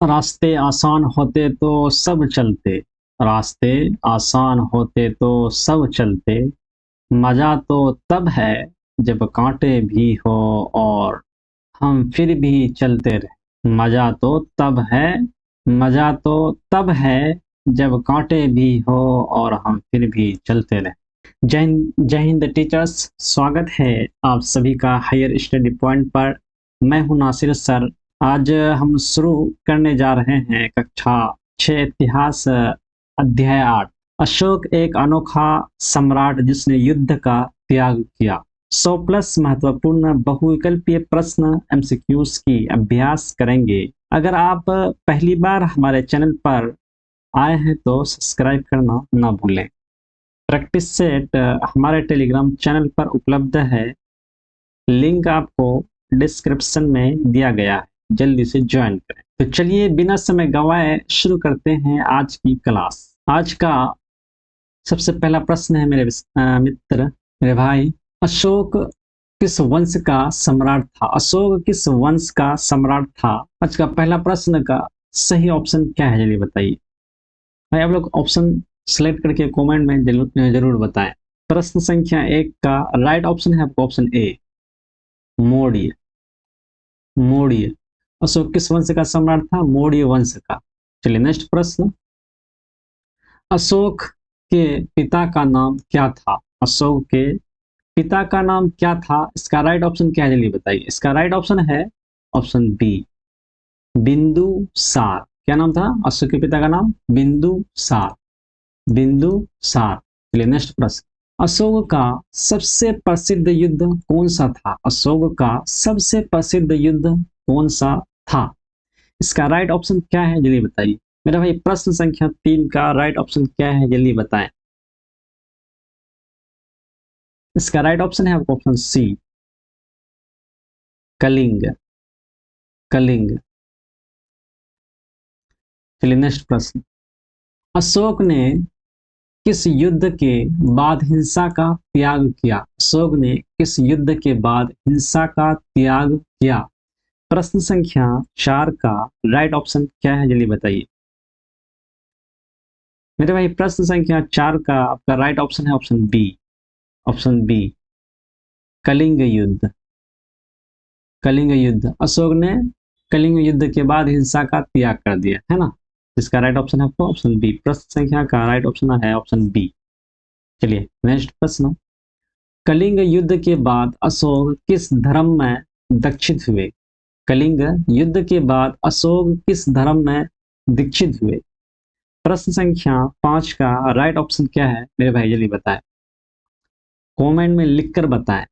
रास्ते आसान होते तो सब चलते, रास्ते आसान होते तो सब चलते, मज़ा तो तब है जब कांटे भी हो और हम फिर भी चलते रहे। मज़ा तो तब है, मज़ा तो तब है जब कांटे भी हो और हम फिर भी चलते रहे। जय हिंद टीचर्स, स्वागत है आप सभी का हायर स्टडी पॉइंट पर। मैं हूं नासिर सर। आज हम शुरू करने जा रहे हैं कक्षा 6 इतिहास अध्याय 8। अशोक एक अनोखा सम्राट जिसने युद्ध का त्याग किया। 100 प्लस महत्वपूर्ण बहुविकल्पीय प्रश्न एमसीक्यूज की अभ्यास करेंगे। अगर आप पहली बार हमारे चैनल पर आए हैं तो सब्सक्राइब करना ना भूलें। प्रैक्टिस सेट हमारे टेलीग्राम चैनल पर उपलब्ध है, लिंक आपको डिस्क्रिप्शन में दिया गया है, जल्दी से ज्वाइन करें। तो चलिए बिना समय गंवाए शुरू करते हैं आज की क्लास। आज का सबसे पहला प्रश्न है मेरे मित्र, मेरे भाई, अशोक किस वंश का सम्राट था? अशोक किस वंश का सम्राट था? आज का पहला प्रश्न का सही ऑप्शन क्या है, जल्दी बताइए भाई। आप लोग ऑप्शन सेलेक्ट करके कमेंट में जरूर बताएं। प्रश्न संख्या 1 का राइट ऑप्शन है आपको ऑप्शन ए, मौर्य। मौर्य अशोक किस वंश का सम्राट था? मौर्य वंश का। चलिए नेक्स्ट प्रश्न, अशोक के पिता का नाम क्या था? अशोक के पिता का नाम क्या था? इसका राइट ऑप्शन क्या है, जल्दी बताइए। इसका राइट ऑप्शन है ऑप्शन बी, बिंदुसार। क्या नाम था अशोक के पिता का? नाम बिंदुसार, बिंदुसार। चलिए नेक्स्ट प्रश्न, अशोक का सबसे प्रसिद्ध युद्ध कौन सा था? अशोक का सबसे प्रसिद्ध युद्ध कौन सा था? इसका राइट ऑप्शन क्या है, जल्दी बताइए मेरा भाई। प्रश्न संख्या 3 का राइट ऑप्शन क्या है, जल्दी बताएं। इसका राइट ऑप्शन है आपको ऑप्शन सी, कलिंग। कलिंग। चलिए नेक्स्ट प्रश्न, अशोक ने किस युद्ध के बाद हिंसा का त्याग किया? अशोक ने किस युद्ध के बाद हिंसा का त्याग किया? प्रश्न संख्या 4 का राइट ऑप्शन क्या है, जल्दी बताइए मेरे भाई। प्रश्न संख्या 4 का आपका राइट ऑप्शन है option B, option B, Kalinga युद्ध। कलिंग युद्ध, अशोक ने कलिंग युद्ध के बाद हिंसा का त्याग कर दिया है ना। इसका राइट ऑप्शन है आपको ऑप्शन बी। प्रश्न संख्या का राइट ऑप्शन है ऑप्शन बी। चलिए नेक्स्ट प्रश्न, कलिंग युद्ध के बाद अशोक किस धर्म में दीक्षित हुए? कलिंग युद्ध के बाद अशोक किस धर्म में दीक्षित हुए? प्रश्न संख्या 5 का राइट ऑप्शन क्या है मेरे भाई, जल्दी बताएं, कमेंट में लिखकर बताएं।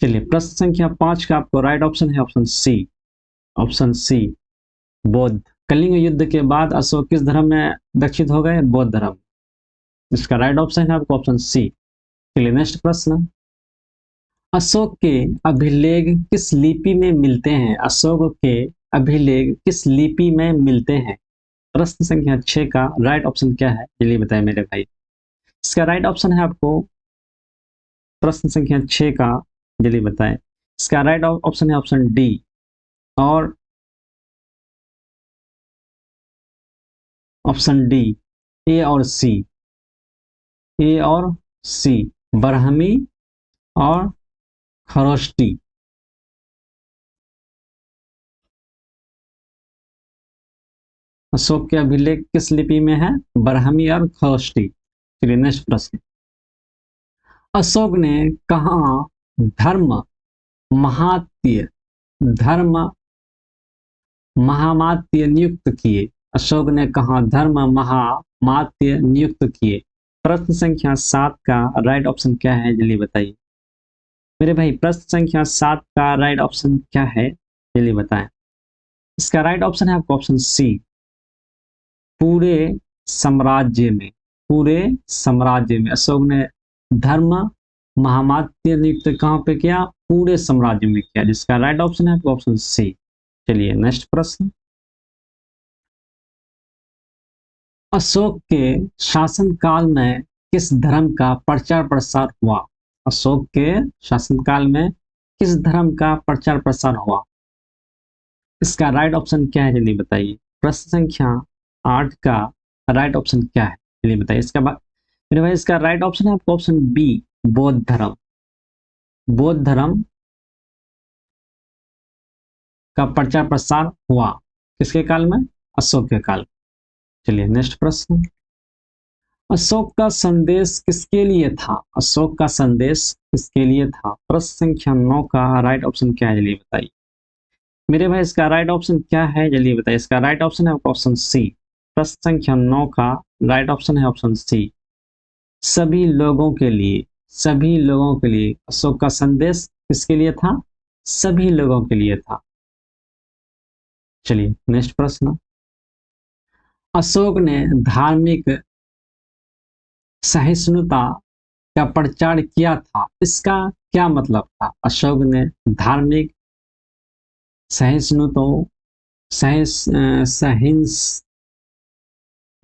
चलिए प्रश्न संख्या 5 का आपको राइट ऑप्शन है ऑप्शन सी, ऑप्शन सी, बौद्ध। कलिंग युद्ध के बाद अशोक किस धर्म में दीक्षित हो गए? बौद्ध धर्म। इसका राइट ऑप्शन है आपको ऑप्शन सी। चलिए नेक्स्ट प्रश्न, अशोक के अभिलेख किस लिपि में मिलते हैं? अशोक के अभिलेख किस लिपि में मिलते हैं? प्रश्न संख्या 6 का राइट ऑप्शन क्या है, जल्दी बताएं मेरे भाई। इसका राइट ऑप्शन है आपको प्रश्न संख्या 6 का, जल्दी बताएं। इसका राइट ऑप्शन है ऑप्शन डी और ऑप्शन डी, ए और सी। ए और सी, ब्राह्मी और खरोष्टी। अशोक के अभिलेख किस लिपि में है? ब्राह्मी और खरोष्टी। चलिए नेक्स्ट प्रश्न, अशोक ने कहा धर्म महात्य धर्म महामात्य नियुक्त किए? अशोक ने कहा धर्म महामात्य नियुक्त किए? प्रश्न संख्या 7 का राइट ऑप्शन क्या है, जल्दी बताइए मेरे भाई। प्रश्न संख्या 7 का राइट ऑप्शन क्या है, जल्दी बताएं। इसका राइट ऑप्शन है आपको ऑप्शन सी, पूरे साम्राज्य में। पूरे साम्राज्य में अशोक ने धर्म महामात्य नियुक्त कहां पे किया? पूरे साम्राज्य में किया, जिसका राइट ऑप्शन है ऑप्शन सी। चलिए नेक्स्ट प्रश्न, अशोक के शासनकाल में किस धर्म का प्रचार प्रसार हुआ? अशोक के शासनकाल में किस धर्म का प्रचार प्रसार हुआ? इसका राइट ऑप्शन क्या है जल्दी बताइए। प्रश्न संख्या 8 का राइट ऑप्शन क्या है जल्दी बताइए। इसका मेरे भाई इसका राइट ऑप्शन है आपका ऑप्शन बी, बौद्ध धर्म। बौद्ध धर्म का प्रचार प्रसार हुआ किसके काल में? अशोक के काल। चलिए नेक्स्ट प्रश्न। अशोक का संदेश किसके लिए था? अशोक का संदेश किसके लिए था? प्रश्न संख्या 9 का राइट ऑप्शन क्या है जल्दी बताइए। मेरे भाई इसका राइट ऑप्शन क्या है जल्दी बताइए। इसका राइट ऑप्शन है ऑप्शन सी। प्रश्न संख्या 9 का राइट ऑप्शन है ऑप्शन सी, सभी लोगों के लिए। सभी लोगों के लिए अशोक का संदेश किसके लिए था? सभी लोगों के लिए था। चलिए नेक्स्ट प्रश्न। अशोक ने धार्मिक सहिष्णुता का प्रचार किया था, इसका क्या मतलब था? अशोक ने धार्मिक सहिष्णुता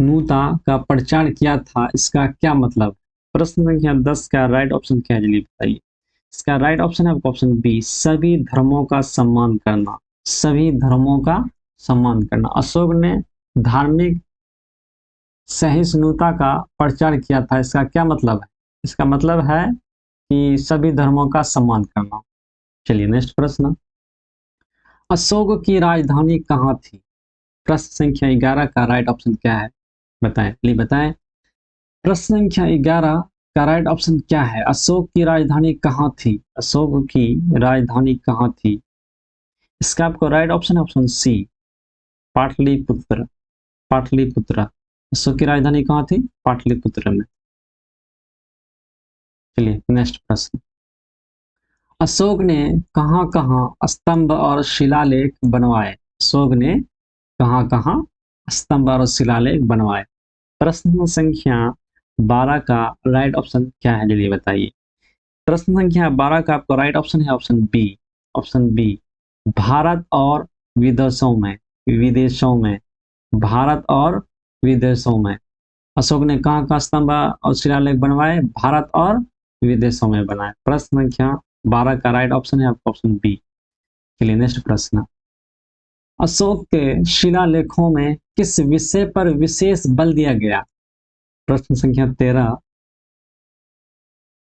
सहिष्णुता का प्रचार किया था, इसका क्या मतलब? प्रश्न संख्या 10 का राइट ऑप्शन क्या है जल्दी बताइए। इसका राइट ऑप्शन है ऑप्शन बी, सभी धर्मों का सम्मान करना। सभी धर्मों का सम्मान करना। अशोक ने धार्मिक सहिष्णुता का प्रचार किया था, इसका क्या मतलब है? इसका मतलब है कि सभी धर्मों का सम्मान करना। चलिए नेक्स्ट प्रश्न। अशोक की राजधानी कहाँ थी? प्रश्न संख्या 11 का राइट ऑप्शन क्या है बताएं, प्लीज बताएं। प्रश्न संख्या 11 का राइट ऑप्शन क्या है? अशोक की राजधानी कहाँ थी? अशोक की राजधानी कहाँ थी? इसका आपको राइट ऑप्शन है ऑप्शन सी, पाटलिपुत्र। पाटलिपुत्र। अशोक की राजधानी कहाँ थी? पाटलिपुत्र में। चलिए नेक्स्ट प्रश्न। अशोक ने कहाँ कहाँ स्तंभ और शिलालेख बनवाए? अशोक ने कहाँ कहाँ स्तंभ और शिलालेख बनवाए? प्रश्न संख्या 12 का राइट ऑप्शन क्या है जल्दी बताइए। प्रश्न संख्या 12 का आपको राइट ऑप्शन है option B. Option B, Bharat और विदेशों में। विदेशों में। भारत और विदेशों में। अशोक ने कहाँ कहाँ स्तंभ और शिलालेख बनवाए? भारत और विदेशों में बनाए। प्रश्न संख्या 12 का राइट ऑप्शन है आपका ऑप्शन बी। चलिए नेक्स्ट प्रश्न। अशोक के शिलालेखों में किस विषय पर विशेष बल दिया गया? प्रश्न संख्या 13।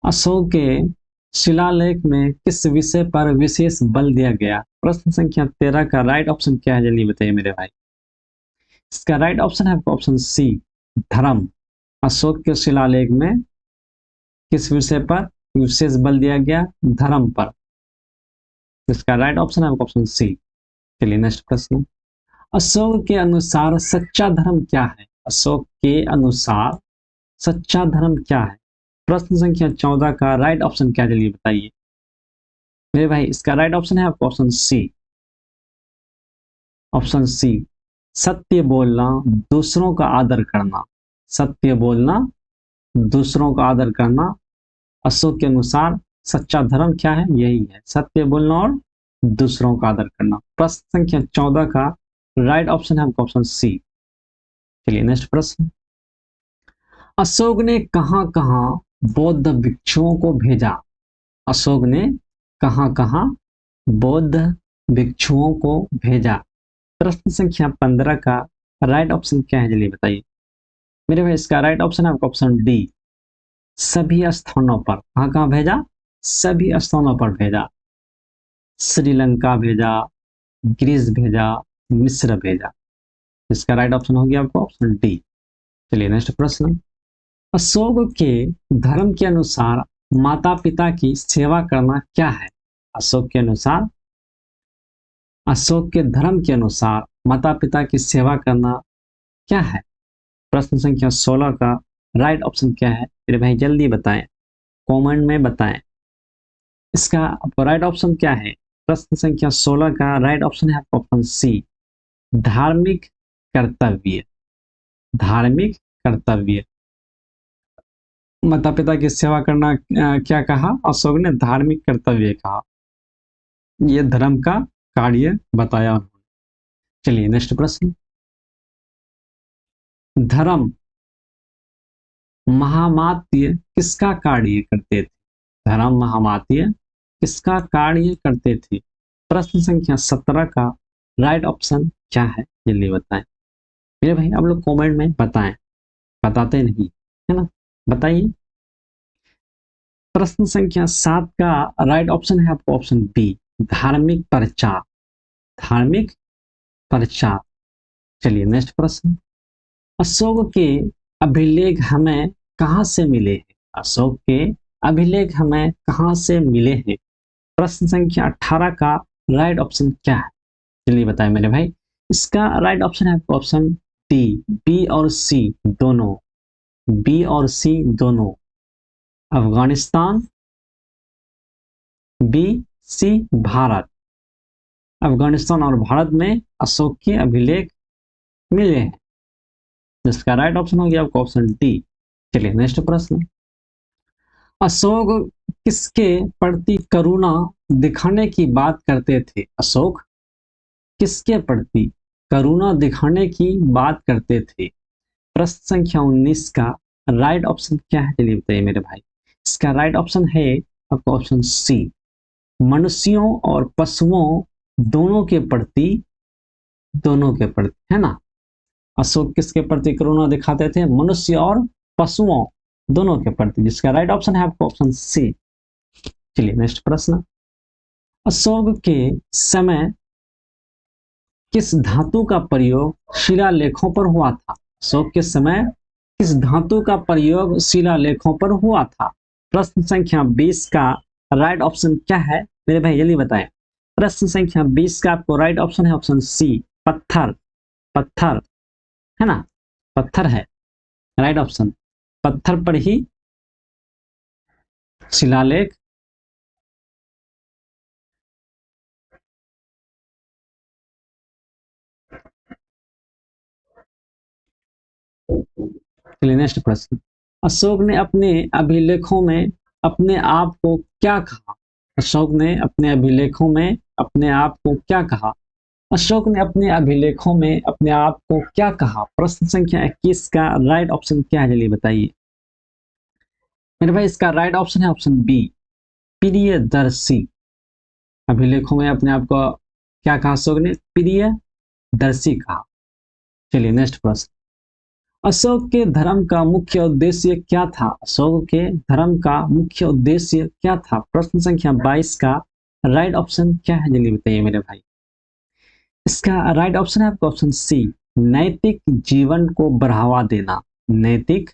अशोक के शिलालेख में किस विषय पर विशेष बल दिया गया? प्रश्न संख्या 13 का राइट ऑप्शन क्या है जल्दी बताइए मेरे भाई। इसका राइट ऑप्शन है ऑप्शन सी, धर्म। अशोक के शिलालेख में किस विषय पर विशेष बल दिया गया? धर्म पर। इसका राइट ऑप्शन है ऑप्शन सी। चलिए नेक्स्ट प्रश्न। अशोक के अनुसार सच्चा धर्म क्या है? अशोक के अनुसार सच्चा धर्म क्या है? प्रश्न संख्या 14 का राइट ऑप्शन क्या जल्दी बताइए मेरे भाई। इसका राइट ऑप्शन है आपका ऑप्शन सी। ऑप्शन सी, सत्य बोलना, दूसरों का आदर करना। सत्य बोलना, दूसरों का आदर करना। अशोक के अनुसार सच्चा धर्म क्या है? यही है, सत्य बोलना और दूसरों का आदर करना। प्रश्न संख्या 14 का राइट ऑप्शन है आपका ऑप्शन सी। चलिए नेक्स्ट प्रश्न। अशोक ने कहां कहां बौद्ध भिक्षुओं को भेजा? अशोक ने कहां कहां बौद्ध भिक्षुओं को भेजा? प्रश्न संख्या 15 का राइट ऑप्शन क्या है जल्दी बताइए मेरे भाई। इसका राइट ऑप्शन है आपका ऑप्शन डी, सभी स्थानों पर। कहां कहां भेजा? सभी स्थानों पर भेजा। श्रीलंका भेजा, ग्रीस भेजा, मिस्र भेजा। इसका राइट ऑप्शन हो गया आपका ऑप्शन डी। चलिए नेक्स्ट प्रश्न। अशोक के धर्म के अनुसार माता पिता की सेवा करना क्या है? अशोक के अनुसार, अशोक के धर्म के अनुसार माता पिता की सेवा करना क्या है? प्रश्न संख्या 16 का राइट ऑप्शन क्या है मेरे भाई? जल्दी बताएं, कमेंट में बताएं। इसका राइट ऑप्शन क्या है? प्रश्न संख्या 16 का राइट ऑप्शन है ऑप्शन सी, धार्मिक कर्तव्य। धार्मिक कर्तव्य। माता पिता की सेवा करना क्या कहा? अशोक ने धार्मिक कर्तव्य कहा। यह धर्म का कार्य बताया उन्होंने। चलिए नेक्स्ट प्रश्न। धर्म महामात्य किसका कार्य करते थे? धर्म महामात्य किसका कार्य करते थे? प्रश्न संख्या 17 का राइट ऑप्शन क्या है, जल्दी बताएं मेरे भाई। आप लोग कमेंट में बताएं, बताते नहीं है ना, बताइए। प्रश्न संख्या 7 का राइट ऑप्शन है आपको ऑप्शन बी, धार्मिक प्रचार। धार्मिक प्रचार। चलिए नेक्स्ट प्रश्न। अशोक के अभिलेख हमें कहां से मिले हैं? अशोक के अभिलेख हमें कहां से मिले हैं? प्रश्न संख्या 18 का राइट ऑप्शन क्या है, चलिए बताएं मेरे भाई। इसका राइट ऑप्शन है ऑप्शन डी, बी और सी दोनों। बी और सी दोनों। अफगानिस्तान, बी, सी, भारत। अफगानिस्तान और भारत में अशोक के अभिलेख मिले हैं, जिसका राइट ऑप्शन हो गया आपका ऑप्शन डी। चलिए नेक्स्ट प्रश्न। अशोक किसके प्रति करुणा दिखाने की बात करते थे? अशोक किसके प्रति करुणा दिखाने की बात करते थे? प्रश्न संख्या 19 का राइट ऑप्शन क्या है, चलिए बताइए मेरे भाई। इसका राइट ऑप्शन है आपका ऑप्शन सी, मनुष्यों और पशुओं दोनों के प्रति। दोनों के प्रति है ना। अशोक किसके प्रति करुणा दिखाते थे? मनुष्य और पशुओं दोनों के प्रति, जिसका राइट ऑप्शन है आपका ऑप्शन सी। चलिए नेक्स्ट प्रश्न। अशोक के समय किस धातु का प्रयोग शिलालेखों पर हुआ था? अशोक के समय किस धातु का प्रयोग शिलालेखों पर हुआ था? प्रश्न संख्या 20 का राइट ऑप्शन क्या है मेरे भाई, जल्दी बताएं। प्रश्न संख्या 20 का आपको राइट ऑप्शन है ऑप्शन सी, पत्थर। पत्थर है ना, पत्थर है राइट ऑप्शन। पत्थर पर ही शिलालेख। चलिए नेक्स्ट प्रश्न। अशोक ने अपने अभिलेखों में अपने आप को क्या कहा? अशोक ने अपने अभिलेखों में अपने आप को क्या कहा? अशोक ने अपने अभिलेखों में अपने आप को क्या कहा? प्रश्न संख्या 21 का राइट ऑप्शन क्या है, जल्दी बताइए मेरे भाई। इसका राइट ऑप्शन है ऑप्शन बी, प्रियदर्शी। अभिलेखों में अपने आप को क्या कहा अशोक ने? प्रियदर्शी कहा। चलिए नेक्स्ट प्रश्न। अशोक के धर्म का मुख्य उद्देश्य क्या था? अशोक के धर्म का मुख्य उद्देश्य क्या था? प्रश्न संख्या 22 का राइट ऑप्शन क्या है, जल्दी बताइए मेरे भाई। इसका राइट ऑप्शन है आपका ऑप्शन सी, नैतिक जीवन को बढ़ावा देना। नैतिक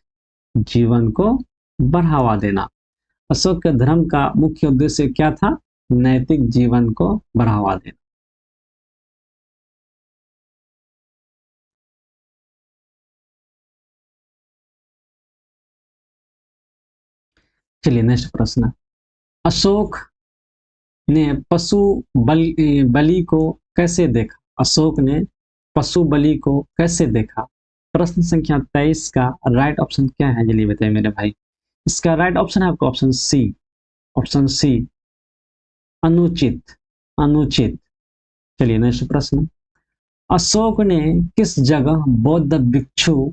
जीवन को बढ़ावा देना। अशोक के धर्म का मुख्य उद्देश्य क्या था? नैतिक जीवन को बढ़ावा देना। चलिए नेक्स्ट प्रश्न। अशोक ने पशु बलि को कैसे देखा? अशोक ने पशु बलि को कैसे देखा? प्रश्न संख्या 23 का राइट ऑप्शन क्या है, जल्दी बताइए मेरे भाई। इसका राइट ऑप्शन है आपका ऑप्शन सी, ऑप्शन सी, अनुचित। अनुचित। चलिए नेक्स्ट प्रश्न। अशोक ने किस जगह बौद्ध भिक्षु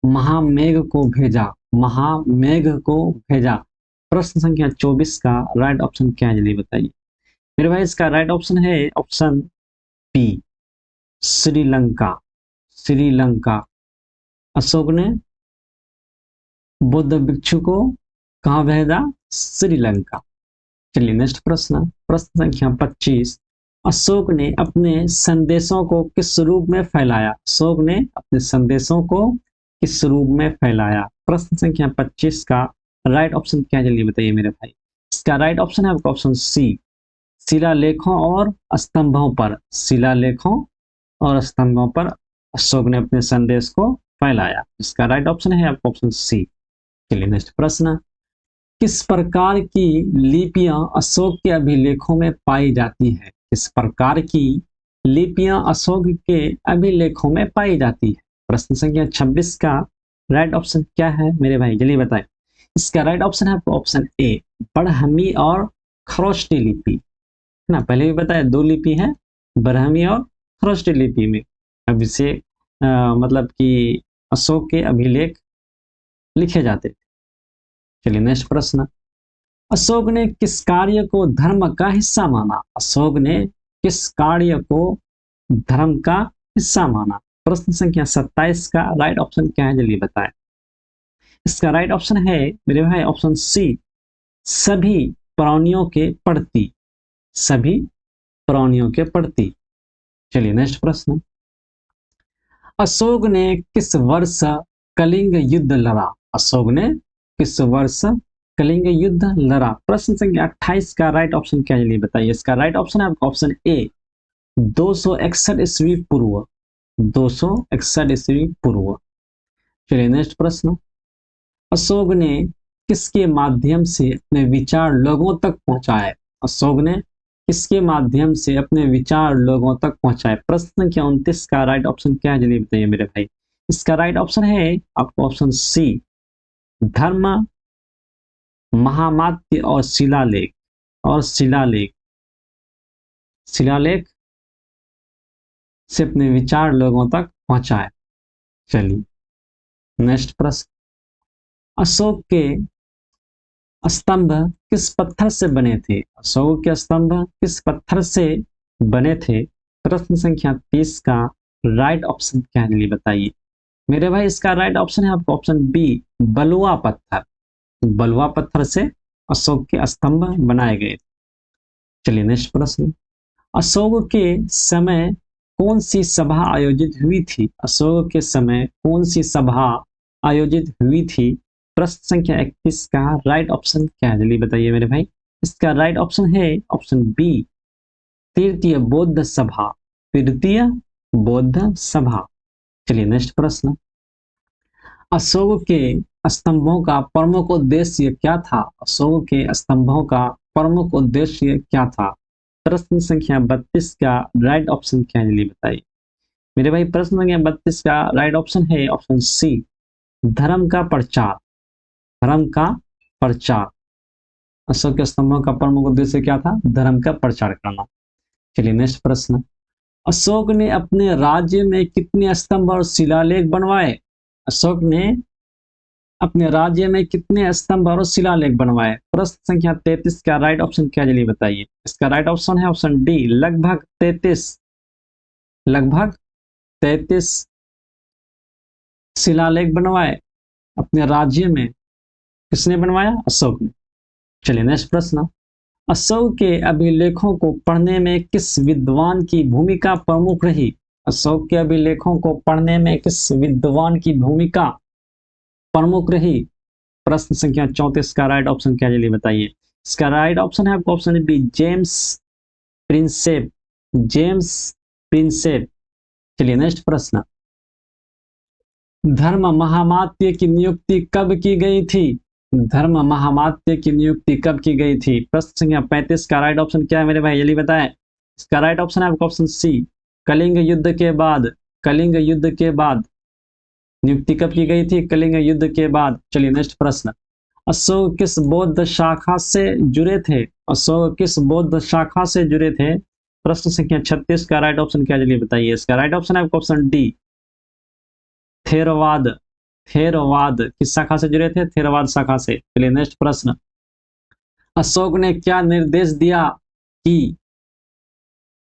महामेघ को भेजा? महामेघ को भेजा। प्रश्न संख्या 24 का राइट ऑप्शन क्या है, जल्दी बताइए मेरे भाई। इसका राइट ऑप्शन है ऑप्शन बी, श्रीलंका। श्रीलंका। अशोक ने बौद्ध भिक्षु को कहाँ भेजा? श्रीलंका। चलिए नेक्स्ट प्रश्न। प्रश्न संख्या 25। अशोक ने अपने संदेशों को किस रूप में फैलाया? अशोक ने अपने संदेशों को किस रूप में फैलाया? प्रश्न संख्या 25 का राइट ऑप्शन क्या है, जल्दी बताइए मेरे भाई। इसका राइट ऑप्शन है आपका ऑप्शन सी, शिलालेखों और स्तंभों पर। शिलालेखों और स्तंभों पर अशोक ने अपने संदेश को फैलाया। इसका राइट ऑप्शन है आपका ऑप्शन सी। चलिए नेक्स्ट प्रश्न। किस प्रकार की लिपियां अशोक के अभिलेखों में पाई जाती है? किस प्रकार की लिपियां अशोक के अभिलेखों में पाई जाती है? प्रश्न संख्या 26 का राइट ऑप्शन क्या है मेरे भाई, जल्दी बताएं। इसका राइट ऑप्शन है आपका ऑप्शन ए, बरहमी और खरोष्टी लिपि। है ना, पहले भी बताया दो लिपि है, बरहमी और खरोष्टी लिपि में अब इसे मतलब कि अशोक के अभिलेख लिखे जाते थे। चलिए नेक्स्ट प्रश्न। अशोक ने किस कार्य को धर्म का हिस्सा माना? अशोक ने किस कार्य को धर्म का हिस्सा माना। प्रश्न संख्या 27 का राइट ऑप्शन क्या है, जल्दी बताएं। इसका राइट ऑप्शन है मेरे भाई ऑप्शन सी, सभी प्राणियों के प्रति, सभी प्राणियों के प्रति। चलिए नेक्स्ट प्रश्न, अशोक ने किस वर्ष कलिंग युद्ध लड़ा? अशोक ने किस वर्ष कलिंग युद्ध लड़ा? प्रश्न संख्या 28 का राइट ऑप्शन क्या है, बताइए। इसका राइट ऑप्शन है आपका ऑप्शन ए, 261 ईस्वी पूर्व, 261 ईस्वी पूर्व। चलिए नेक्स्ट प्रश्न, अशोक ने किसके माध्यम से अपने विचार लोगों तक पहुंचाए? अशोक ने किसके माध्यम से अपने विचार लोगों तक पहुंचाए? प्रश्न संख्या 29 का राइट ऑप्शन क्या है, जल्दी बताइए मेरे भाई। इसका राइट ऑप्शन है आपको ऑप्शन सी, धर्म, महामात्य और शिलालेख, और शिलालेख, शिलालेख से अपने विचार लोगों तक पहुंचाए। चलिए नेक्स्ट प्रश्न, अशोक के स्तंभ किस पत्थर से बने थे? अशोक के स्तंभ किस पत्थर से बने थे? प्रश्न संख्या 30 का राइट ऑप्शन क्या है, बताइए मेरे भाई। इसका राइट ऑप्शन है आपका ऑप्शन बी, बलुआ पत्थर, बलुआ पत्थर से अशोक के स्तंभ बनाए गए। चलिए नेक्स्ट प्रश्न, अशोक के समय कौन सी सभा आयोजित हुई थी? अशोक के समय कौन सी सभा आयोजित हुई थी? प्रश्न संख्या 31 का राइट ऑप्शन क्या है, जल्दी बताइए मेरे भाई। इसका राइट ऑप्शन है ऑप्शन बी, तृतीय बौद्ध सभा, तृतीय बौद्ध सभा। चलिए नेक्स्ट प्रश्न, अशोक के स्तंभों का प्रमुख उद्देश्य क्या था? अशोक के स्तंभों का प्रमुख उद्देश्य क्या था? प्रश्न संख्या 32 का राइट ऑप्शन क्या है, जल्दी बताइए मेरे भाई। प्रश्न संख्या 32 का राइट ऑप्शन है ऑप्शन सी, धर्म का प्रचार, धर्म का प्रचार। अशोक के स्तंभों का प्रमुख उद्देश्य क्या था? धर्म का प्रचार करना। चलिए नेक्स्ट प्रश्न, अशोक ने अपने राज्य में कितने स्तंभ और शिलालेख बनवाए? अशोक ने अपने राज्य में कितने स्तंभ और शिलालेख बनवाए? प्रश्न संख्या 33 का राइट ऑप्शन क्या, जल्दी बताइए। इसका राइट ऑप्शन है ऑप्शन डी, लगभग 33, लगभग 33 शिलालेख बनवाए अपने राज्य में। किसने बनवाया? अशोक ने। चलिए नेक्स्ट प्रश्न, अशोक के अभिलेखों को पढ़ने में किस विद्वान की भूमिका प्रमुख रही? अशोक के अभिलेखों को पढ़ने में किस विद्वान की भूमिका प्रमुख रही? प्रश्न संख्या 34 का राइट ऑप्शन क्या, जल्दी बताइए। इसका राइट ऑप्शन है आपका option B, James Prinsep, James Prinsep. चलिए नेक्स्ट प्रश्न, धर्म महामात्य की नियुक्ति कब की गई थी? धर्म महामात्य की नियुक्ति कब की गई थी? प्रश्न संख्या 35 का राइट ऑप्शन क्या है मेरे भाई, जल्दी बताएं। इसका राइट ऑप्शन है आपका ऑप्शन सी, कलिंग युद्ध के बाद, कलिंग युद्ध के बाद नियुक्ति कब की गई थी? कलिंग युद्ध के बाद। चलिए नेक्स्ट प्रश्न, अशोक किस बौद्ध शाखा से जुड़े थे? अशोक किस बौद्ध शाखा से जुड़े थे? प्रश्न संख्या 36 का राइट ऑप्शन क्या, जल्दी बताइए। इसका राइट ऑप्शन है आपका ऑप्शन डी, थेरवाद, थेरवाद किस शाखा से जुड़े थे? थेरवाद शाखा से। चलिए नेक्स्ट प्रश्न, अशोक ने क्या निर्देश दिया कि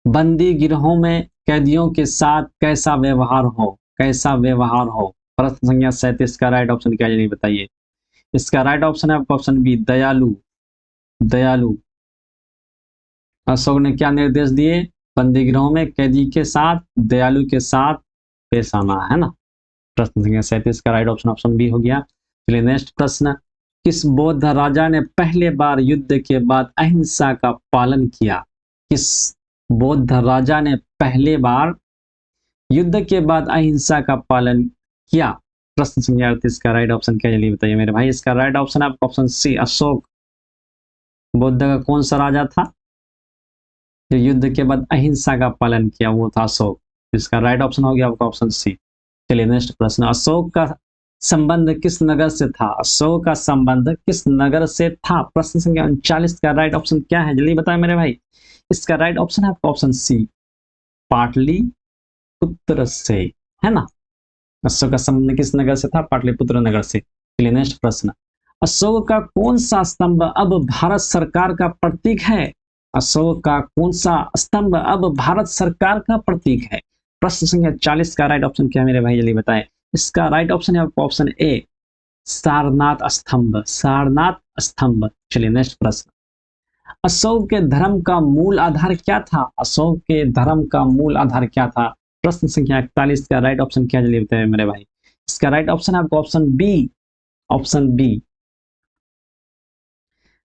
बंदी गिरोहों में कैदियों के साथ कैसा व्यवहार हो, कैसा व्यवहार हो? प्रश्न संख्या 37 का राइट ऑप्शन क्या, जल्दी बताइए। इसका राइट ऑप्शन है आपका ऑप्शन बी, दयालु, दयालु। अशोक ने क्या निर्देश दिए? बंदी गिरोह में कैदी के साथ दयालु के साथ पेश आना, है ना। प्रश्न संख्या 37 का राइट ऑप्शन ऑप्शन बी हो गया। चलिए नेक्स्ट प्रश्न, किस बौद्ध राजा ने पहले बार युद्ध के बाद अहिंसा का पालन किया? किस बौद्ध राजा ने पहले बार युद्ध के बाद अहिंसा का पालन किया? प्रश्न संख्या 38 का राइट ऑप्शन क्या, जल्दी बताइए मेरे भाई। इसका राइट ऑप्शन है ऑप्शन सी, अशोक। बौद्ध का कौन सा राजा था जो युद्ध के बाद अहिंसा का पालन किया? वो था अशोक। इसका राइट ऑप्शन हो गया आपका ऑप्शन सी। चलिए नेक्स्ट प्रश्न, अशोक का संबंध किस नगर से था? अशोक का संबंध किस नगर से था? प्रश्न संख्या 39 का राइट ऑप्शन क्या है, जल्दी बताएं मेरे भाई। इसका राइट ऑप्शन है आपका ऑप्शन सी, पाटलिपुत्र से, है ना। अशोक का संबंध किस नगर से था? पाटलिपुत्र नगर से। चलिए नेक्स्ट प्रश्न, अशोक का कौन सा स्तंभ अब भारत सरकार का प्रतीक है? अशोक का कौन सा स्तंभ अब भारत सरकार का प्रतीक है? प्रश्न संख्या 40 का राइट ऑप्शन क्या है मेरे भाई, जल्दी बताएं। इसका राइट ऑप्शन है आपका ऑप्शन ए सारनाथ स्तंभ, सारनाथ स्तंभ। चलिए नेक्स्ट प्रश्न। अशोक के धर्म का मूल आधार क्या था? अशोक के धर्म का मूल आधार क्या था? प्रश्न संख्या 41 का राइट ऑप्शन क्या, जल्दी बताएं मेरे भाई। इसका राइट ऑप्शन है आपका ऑप्शन बी, ऑप्शन बी।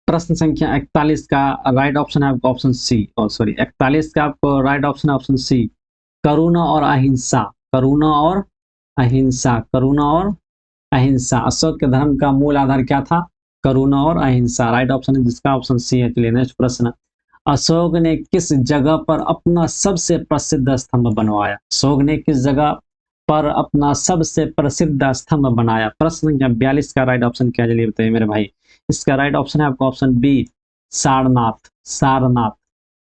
प्रश्न संख्या 41 का राइट ऑप्शन है आपका ऑप्शन सी, और सॉरी 41 का आपको राइट ऑप्शन है ऑप्शन सी, करुणा और अहिंसा, करुणा और अहिंसा, करुणा और अहिंसा। अशोक के धर्म का मूल आधार क्या था? करुणा और अहिंसा, राइट ऑप्शन है जिसका ऑप्शन सी है। चलिए नेक्स्ट प्रश्न। अशोक ने किस जगह पर अपना सबसे प्रसिद्ध स्तंभ बनवाया? अशोक ने किस जगह पर अपना सबसे प्रसिद्ध स्तंभ बनाया? प्रश्न संख्या 42 का राइट ऑप्शन क्या, जल्दी बताइए मेरे भाई। इसका राइट ऑप्शन है आपका ऑप्शन बी सारनाथ, सारनाथ,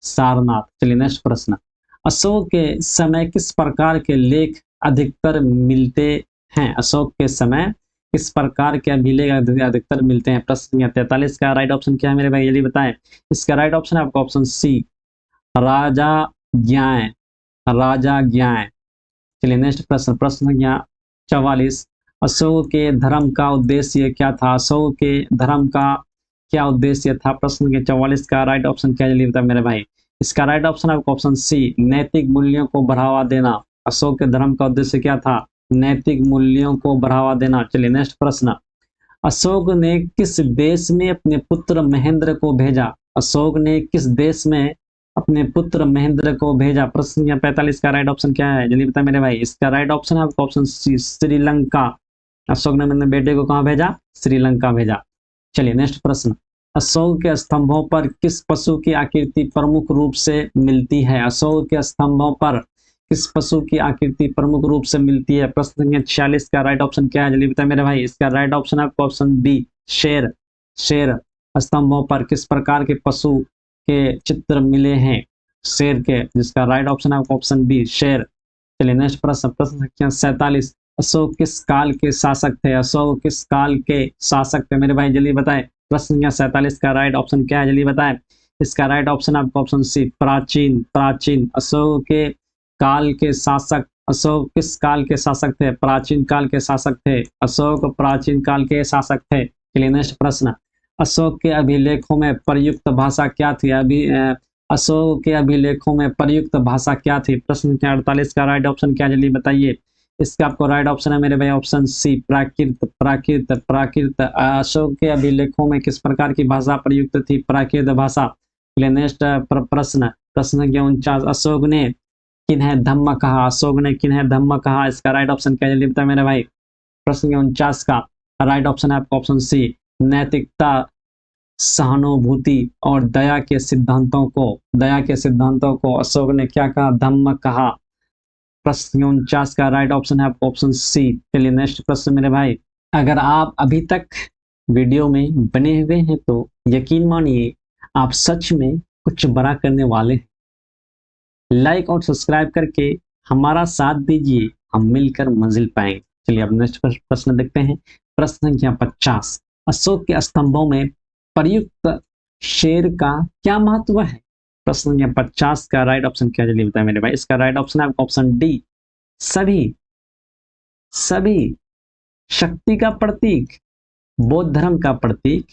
सारनाथ। चलिए नेक्स्ट प्रश्न। अशोक के समय किस प्रकार के लेख अधिकतर मिलते हैं? अशोक के समय किस प्रकार के अभिलेख अधिकतर मिलते हैं? प्रश्न 43 का राइट ऑप्शन क्या है मेरे भाई, जल्दी बताएं। इसका राइट ऑप्शन है आपका ऑप्शन सी राजा ज्ञाय, राजा ज्ञाय। चलिए नेक्स्ट प्रश्न। प्रश्न संख्या 44। अशोक के धर्म का उद्देश्य क्या था? अशोक के धर्म का क्या उद्देश्य था? प्रश्न के 44 का राइट ऑप्शन क्या, जल्दी बताएं मेरे भाई। इसका राइट ऑप्शन है आपका ऑप्शन सी नैतिक मूल्यों को बढ़ावा देना। अशोक के धर्म का उद्देश्य क्या था? नैतिक मूल्यों को बढ़ावा देना। चलिए नेक्स्ट प्रश्न। अशोक ने किस देश में अपने पुत्र महेंद्र को भेजा? अशोक ने किस देश में अपने पुत्र महेंद्र को भेजा? प्रश्न संख्या 45 का राइट ऑप्शन क्या है, जल्दी बताएं मेरे भाई। इसका राइट ऑप्शन है आपका ऑप्शन सी श्रीलंका। अशोक ने अपने बेटे को कहाँ भेजा? श्रीलंका भेजा। चलिए नेक्स्ट प्रश्न। अशोक के स्तंभों पर किस पशु की आकृति प्रमुख रूप से मिलती है? अशोक के स्तंभों पर किस पशु की आकृति प्रमुख रूप से मिलती है? प्रश्न संख्या 46 का राइट ऑप्शन क्या है, जल्दी बताएं मेरे भाई। इसका राइट ऑप्शन है आपका ऑप्शन बी शेर, शेर। स्तंभों पर किस प्रकार के पशु के चित्र मिले हैं? शेर के, जिसका राइट ऑप्शन है आपका ऑप्शन बी शेर। चलिए नेक्स्ट प्रश्न। प्रश्न संख्या 47। अशोक किस काल के शासक थे? अशोक किस काल के शासक थे मेरे भाई, जल्दी बताएं। प्रश्न संख्या 47 का राइट ऑप्शन क्या है, जल्दी बताएं। इसका राइट ऑप्शन आपका ऑप्शन सी प्राचीन, प्राचीन। अशोक के काल के शासक, अशोक किस काल के शासक थे? प्राचीन काल के शासक थे। अशोक प्राचीन काल के शासक थे। चलिए नेक्स्ट प्रश्न। अशोक के अभिलेखों में प्रयुक्त भाषा क्या थी? अशोक के अभिलेखों में प्रयुक्त भाषा क्या थी? प्रश्न संख्या 48 का राइट ऑप्शन क्या, जल्दी बताइए। इसका आपको राइट ऑप्शन है मेरे भाई ऑप्शन सी प्राकृत, प्राकृत, प्राकृत। अशोक के अभिलेखों में किस प्रकार की भाषा प्रयुक्त थी? प्राकृत भाषा। नेक्स्ट प्रश्न। प्रश्न संख्या 49। अशोक ने किन्हें धम्म कहा? अशोक ने किन्हें धम्म कहा? इसका राइट ऑप्शन क्या, जल्दी बताएं मेरे भाई। प्रश्न संख्या 49 का राइट ऑप्शन है आपका ऑप्शन सी नैतिकता, सहानुभूति और दया के सिद्धांतों को, दया के सिद्धांतों को अशोक ने क्या कहा? धम्म कहा। प्रश्न 49 का राइट ऑप्शन है आपका ऑप्शन सी। चलिए नेक्स्ट प्रश्न मेरे भाई। अगर आप अभी तक वीडियो में बने हुए हैं तो यकीन मानिए आप सच में कुछ बड़ा करने वाले हैं। लाइक और सब्सक्राइब करके हमारा साथ दीजिए, हम मिलकर मंजिल पाएंगे। चलिए अब नेक्स्ट प्रश्न देखते हैं। प्रश्न संख्या 50। अशोक के स्तंभों में प्रयुक्त शेर का क्या महत्व है? प्रश्न संख्या 50 का राइट ऑप्शन क्या, जल्दी बताएं मेरे भाई। इसका राइट ऑप्शन है आपका ऑप्शन डी सभी, सभी। शक्ति का प्रतीक, बौद्ध धर्म का प्रतीक,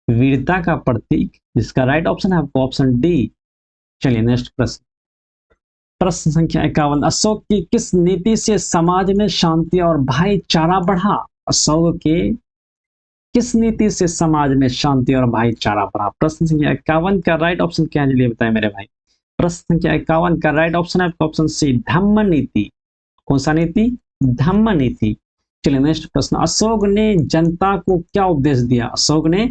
वीरता का प्रतीक, जिसका राइट ऑप्शन है आपका ऑप्शन डी। चलिए नेक्स्ट प्रश्न। प्रश्न संख्या 51। अशोक की किस नीति से समाज में शांति और भाईचारा बढ़ा? अशोक के किस नीति से समाज में शांति और भाईचारा बढ़ा? प्रश्न संख्या 51 का राइट ऑप्शन क्या है, बताएं मेरे भाई। प्रश्न संख्या 51 का राइट ऑप्शन है आपका ऑप्शन सी धम्म नीति। कौन सा नीति? धम्म नीति। चलिए नेक्स्ट प्रश्न। अशोक ने जनता को क्या उपदेश दिया? अशोक ने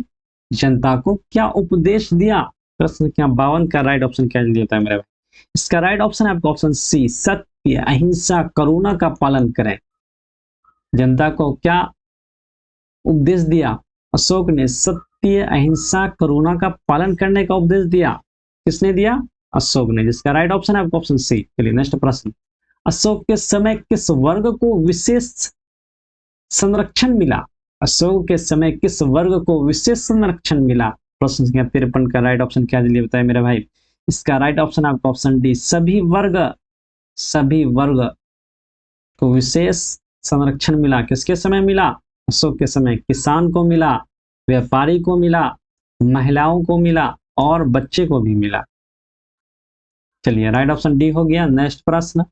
जनता को क्या उपदेश दिया? प्रश्न संख्या 52 का राइट ऑप्शन क्या है, बताएं मेरे भाई। इसका राइट ऑप्शन है आपका ऑप्शन सी सत्य, अहिंसा, करुणा का पालन करें। जनता को क्या उपदेश दिया? अशोक ने सत्य, अहिंसा, करुणा का पालन करने का उपदेश दिया। किसने दिया? अशोक ने, जिसका राइट ऑप्शन है आपका ऑप्शन सी। चलिए नेक्स्ट प्रश्न। अशोक के समय किस वर्ग को विशेष संरक्षण मिला? अशोक के समय किस वर्ग को विशेष संरक्षण मिला? प्रश्न संख्या 53 का राइट ऑप्शन क्या है जल्दी बताए मेरे भाई। इसका राइट ऑप्शन आपका ऑप्शन डी, सभी वर्ग को विशेष संरक्षण मिला। किसके समय मिला? अशोक के समय। किसान को मिला, व्यापारी को मिला, महिलाओं को मिला और बच्चे को भी मिला। चलिए राइट ऑप्शन डी हो गया। नेक्स्ट प्रश्न,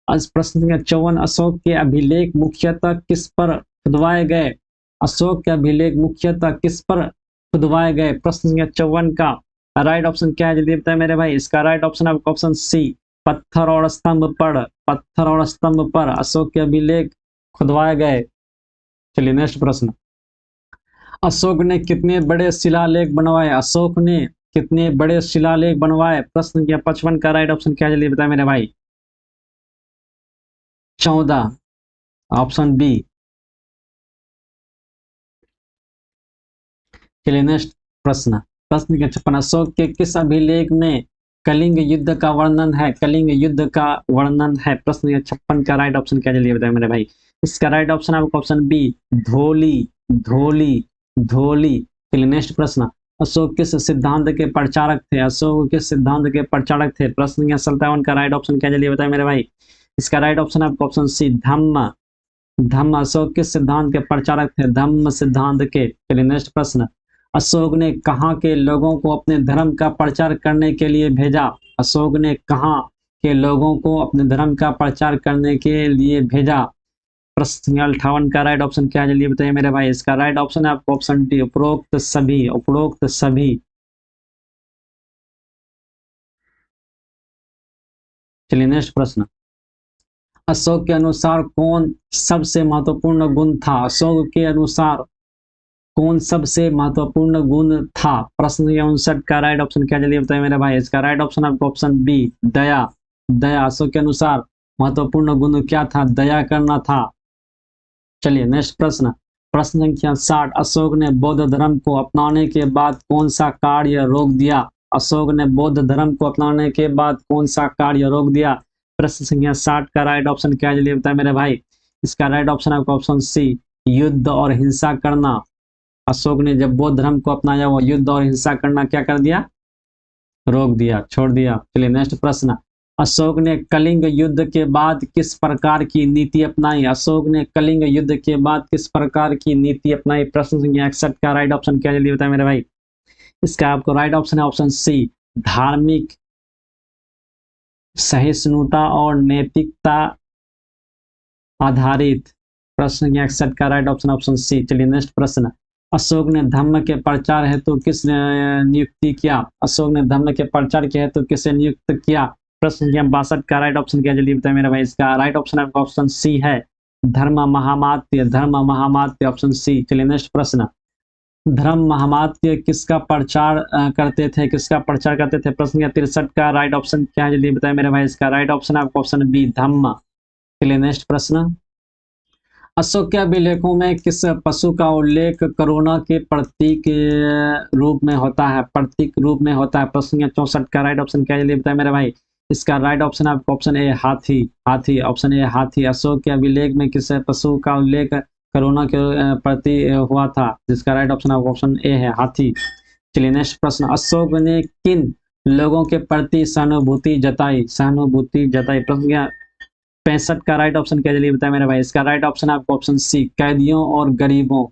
आज प्रश्न संख्या 54, अशोक के अभिलेख मुख्यतः किस पर खुदवाए गए? अशोक के अभिलेख मुख्यतः किस पर खुदवाए गए? प्रश्न संख्या 54 का राइट ऑप्शन क्या है जल्दी बताए मेरे भाई। इसका राइट ऑप्शन आपका ऑप्शन सी, पत्थर और स्तंभ पर अशोक के अभिलेख खुदवाए गए। चलिए नेक्स्ट प्रश्न, अशोक ने कितने बड़े शिलालेख बनवाए? अशोक ने कितने बड़े शिलालेख बनवाए? प्रश्न संख्या 55 का राइट ऑप्शन क्या है जल्दी बताए मेरे भाई। 14, ऑप्शन बी। चलिए नेक्स्ट प्रश्न, प्रश्न संख्या 56, अशोक के किस अभिलेख में कलिंग युद्ध का वर्णन है? कलिंग युद्ध का वर्णन है। प्रश्न संख्या 56 का राइट ऑप्शन क्या जल्दी बताए मेरे भाई। इसका राइट ऑप्शन आपका ऑप्शन बी, धोली। चलिए नेक्स्ट प्रश्न, अशोक किस सिद्धांत के प्रचारक थे? अशोक किस सिद्धांत के प्रचारक थे? प्रश्न संख्या 57 का राइट ऑप्शन क्या जल्दी बताए मेरे भाई। इसका राइट ऑप्शन आपका ऑप्शन सी, धम्म। अशोक किस सिद्धांत के प्रचारक थे? धम्म सिद्धांत के। चलिए नेक्स्ट प्रश्न, अशोक ने कहाँ के लोगों को अपने धर्म का प्रचार करने के लिए भेजा? अशोक ने कहाँ के लोगों को अपने धर्म का प्रचार करने के लिए भेजा? प्रश्न संख्या 58 का राइट ऑप्शन क्या है जल्दी बताइए मेरे भाई। इसका राइट ऑप्शन है आपको ऑप्शन डी, उपरोक्त सभी। चलिए नेक्स्ट प्रश्न, अशोक के अनुसार कौन सबसे महत्वपूर्ण गुण था? अशोक के अनुसार कौन सबसे महत्वपूर्ण गुण था? प्रश्न संख्या 59 का राइट ऑप्शन क्या जल्दी बताइए मेरे भाई। इसका राइट ऑप्शन आपको ऑप्शन बी, दया। अशोक के अनुसार महत्वपूर्ण गुण क्या था? दया करना था। चलिए नेक्स्ट प्रश्न, प्रश्न संख्या 60, अशोक ने बौद्ध धर्म को अपनाने के बाद कौन सा कार्य रोक दिया? अशोक ने बौद्ध धर्म को अपनाने के बाद कौन सा कार्य रोक दिया? प्रश्न संख्या 60 का राइट ऑप्शन क्या है जल्दी बताए मेरे भाई। इसका राइट ऑप्शन आपका ऑप्शन सी, युद्ध और हिंसा करना। अशोक ने जब बौद्ध धर्म को अपनाया वो युद्ध और हिंसा करना क्या कर दिया? रोक दिया, छोड़ दिया। चलिए नेक्स्ट प्रश्न, अशोक ने कलिंग युद्ध के बाद किस प्रकार की नीति अपनाई? अशोक ने कलिंग युद्ध के बाद किस प्रकार की नीति अपनाई? प्रश्न संख्या 61 का राइट ऑप्शन क्या जल्दी बताए मेरे भाई। इसका आपको राइट ऑप्शन है ऑप्शन सी, धार्मिक सहिष्णुता और नैतिकता आधारित। प्रश्न संख्या 61 का राइट ऑप्शन ऑप्शन सी। चलिए नेक्स्ट प्रश्न, अशोक ने धम्म के प्रचार हेतु किस नियुक्ति किया? अशोक ने धम्म के प्रचार के हेतु किसे नियुक्त किया? प्रश्न संख्या 62 का राइट ऑप्शन क्या जल्दी बताए मेरे भाई। इसका राइट ऑप्शन आपका ऑप्शन सी है, धर्म महामात्य, ऑप्शन सी। चलिए नेक्स्ट प्रश्न, धर्म महामात्य किसका प्रचार करते थे? प्रश्न संख्या 63 का राइट ऑप्शन क्या है जल्दी बताए मेरे भाई। इसका राइट ऑप्शन आपका ऑप्शन बी, धम्म। चलिए नेक्स्ट प्रश्न, अशोक के अभिलेखों में किस पशु का उल्लेख करुणा के प्रतीक रूप में होता है? प्रश्न संख्या 64 का राइट ऑप्शन क्या जल्दी बताए मेरे भाई। इसका राइट ऑप्शन आपको ऑप्शन ए, हाथी। ऑप्शन ए, हाथी। अशोक के अभिलेख में किस पशु का उल्लेख करुणा के प्रति हुआ था? जिसका राइट ऑप्शन आपको ऑप्शन ए है, हाथी। चलिए नेक्स्ट प्रश्न, अशोक ने किन लोगों के प्रति सहानुभूति जताई? प्रश्न 65 का राइट ऑप्शन क्या जल्दी बताए मेरे भाई। इसका राइट ऑप्शन आपको ऑप्शन सी, कैदियों और गरीबों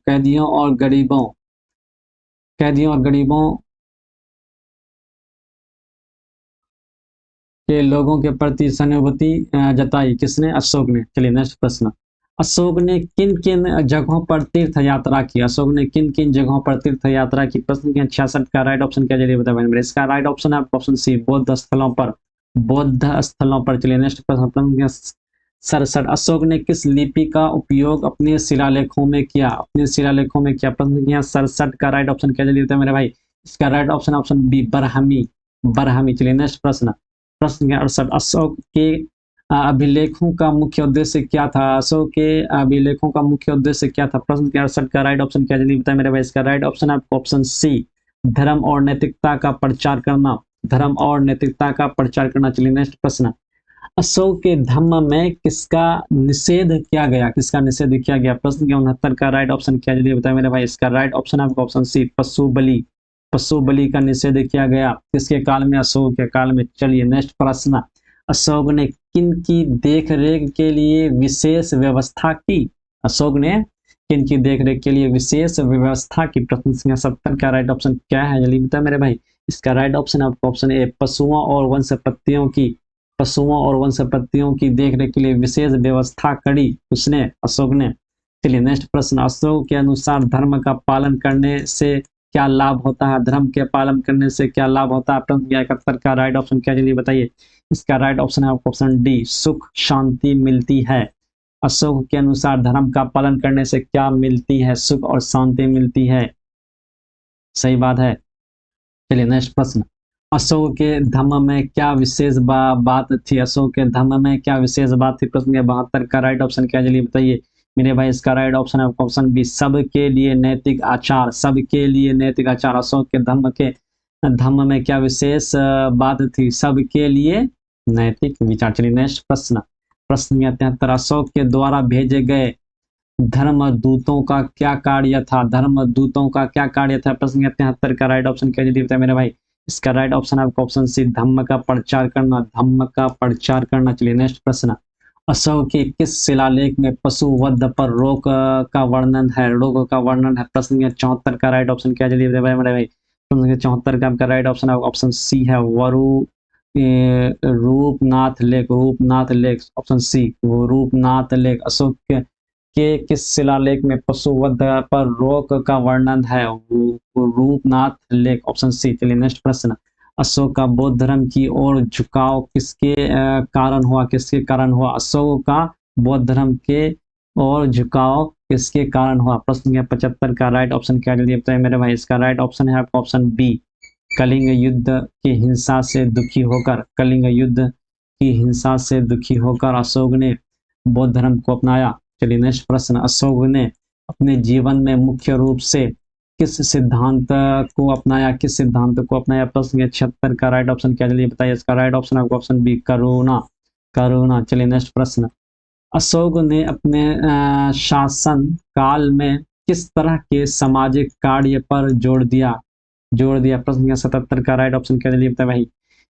के लोगों के प्रति सहानुभूति जताई। किसने? अशोक ने। चलिए नेक्स्ट प्रश्न, अशोक ने किन किन जगहों पर तीर्थ यात्रा की? प्रश्न संख्या 66 का राइट ऑप्शन क्या जल्दी बताए मेरे। इसका राइट ऑप्शन है ऑप्शन सी, बौद्ध स्थलों पर। चलिए नेक्स्ट प्रश्न 67, अशोक ने किस लिपि का उपयोग अपने शिलालेखों में किया? प्रश्न संख्या 67 का राइट ऑप्शन क्या जल्दी बताए मेरे भाई। इसका राइट ऑप्शन ऑप्शन बी, बरहमी। चलिए नेक्स्ट प्रश्न 68, अशोक के अभिलेखों का मुख्य उद्देश्य क्या था? प्रश्न 68 का राइट ऑप्शन क्या जल्दी बताए मेरे भाई। इसका राइट ऑप्शन आपको ऑप्शन सी, धर्म और नैतिकता का प्रचार करना। चलिए नेक्स्ट प्रश्न, अशोक के धम्म में किसका निषेध किया गया? प्रश्न 69 का राइट ऑप्शन क्या जल्दी बताए मेरे भाई। इसका राइट ऑप्शन आपको ऑप्शन सी, पशु बलि। पशु बलि का निषेध किया गया? किसके काल में? अशोक के काल में। चलिए नेक्स्ट प्रश्न, अशोक ने किन की देख रेख के लिए विशेष व्यवस्था की? अशोक ने किन की देख रेख के लिए विशेष व्यवस्था की? प्रश्न संख्या 70 का राइट ऑप्शन क्या है? जल्दी बताए मेरे भाई। इसका राइट ऑप्शन आपका ऑप्शन ए, पशुओं और वंशपत्तियों की देख रेख के लिए विशेष व्यवस्था करी उसने, अशोक ने। चलिए नेक्स्ट प्रश्न, अशोक के अनुसार धर्म का पालन करने से क्या लाभ होता है? धर्म के पालन करने से क्या लाभ होता है? प्रश्न 71 का राइट ऑप्शन क्या? जल्दी बताइए। इसका राइट ऑप्शन है आपका ऑप्शन डी, सुख शांति मिलती है। अशोक के अनुसार धर्म का पालन करने से क्या मिलती है? सुख और शांति मिलती है। सही बात है। चलिए नेक्स्ट प्रश्न, अशोक के धम्म में क्या विशेष बात थी? अशोक के धम्म में क्या विशेष बात थी? प्रश्न 72 का राइट ऑप्शन क्या? जल्दी बताइए मेरे भाई। इसका राइट ऑप्शन है ऑप्शन बी, सबके लिए नैतिक आचार। सबके लिए नैतिक आचार। अशोक के धम्म में क्या विशेष बात थी? सबके लिए नैतिक विचार। चलिए नेक्स्ट प्रश्न, प्रश्न 73, अशोक के द्वारा भेजे गए धर्मदूतों का क्या कार्य था? धर्मदूतों का क्या कार्य था? प्रश्न 73 का राइट ऑप्शन क्या? जल्दी बताए मेरे भाई। इसका राइट ऑप्शन है आपका ऑप्शन सी, धम्म का प्रचार करना। धम्म का प्रचार करना। चलिए नेक्स्ट प्रश्न, अशोक के किस शिलालेख में पशु वध पर रोक का वर्णन है? रोक का वर्णन है। प्रश्न 74 का राइट ऑप्शन क्या? जल्दी बताए मेरे भाई। प्रश्न 74 का आपका राइट ऑप्शन है ऑप्शन सी है, रूपनाथ लेख। रूपनाथ लेख, ऑप्शन सी, वो रूपनाथ लेख। अशोक के किस शिलालेख में पशु वध पर रोक का वर्णन है? वो रूपनाथ लेख, ऑप्शन सी। चलिए नेक्स्ट प्रश्न, अशोक का बौद्ध धर्म की ओर झुकाव किसके कारण हुआ? किसके कारण हुआ? अशोक का बौद्ध धर्म के ओर झुकाव किसके कारण हुआ? प्रश्न 75 का राइट ऑप्शन क्या? जल्दी बताइए मेरे भाई। इसका राइट ऑप्शन है आपका ऑप्शन बी, कलिंग युद्ध की हिंसा से दुखी होकर। कलिंग युद्ध की हिंसा से दुखी होकर अशोक ने बौद्ध धर्म को अपनाया। चलिए नेक्स्ट प्रश्न, अशोक ने अपने जीवन में मुख्य रूप से किस सिद्धांत को अपनाया? किस सिद्धांत को अपनाया? प्रश्न 76 का राइट ऑप्शन क्या? जल्दी बताइए। इसका राइट ऑप्शन आपको ऑप्शन बी, करुणा। करुणा। चलिए नेक्स्ट प्रश्न, अशोक ने अपने शासन काल में किस तरह के सामाजिक कार्य पर जोड़ दिया? प्रश्न 77 का राइट ऑप्शन क्या? जल्दी बताइए भाई।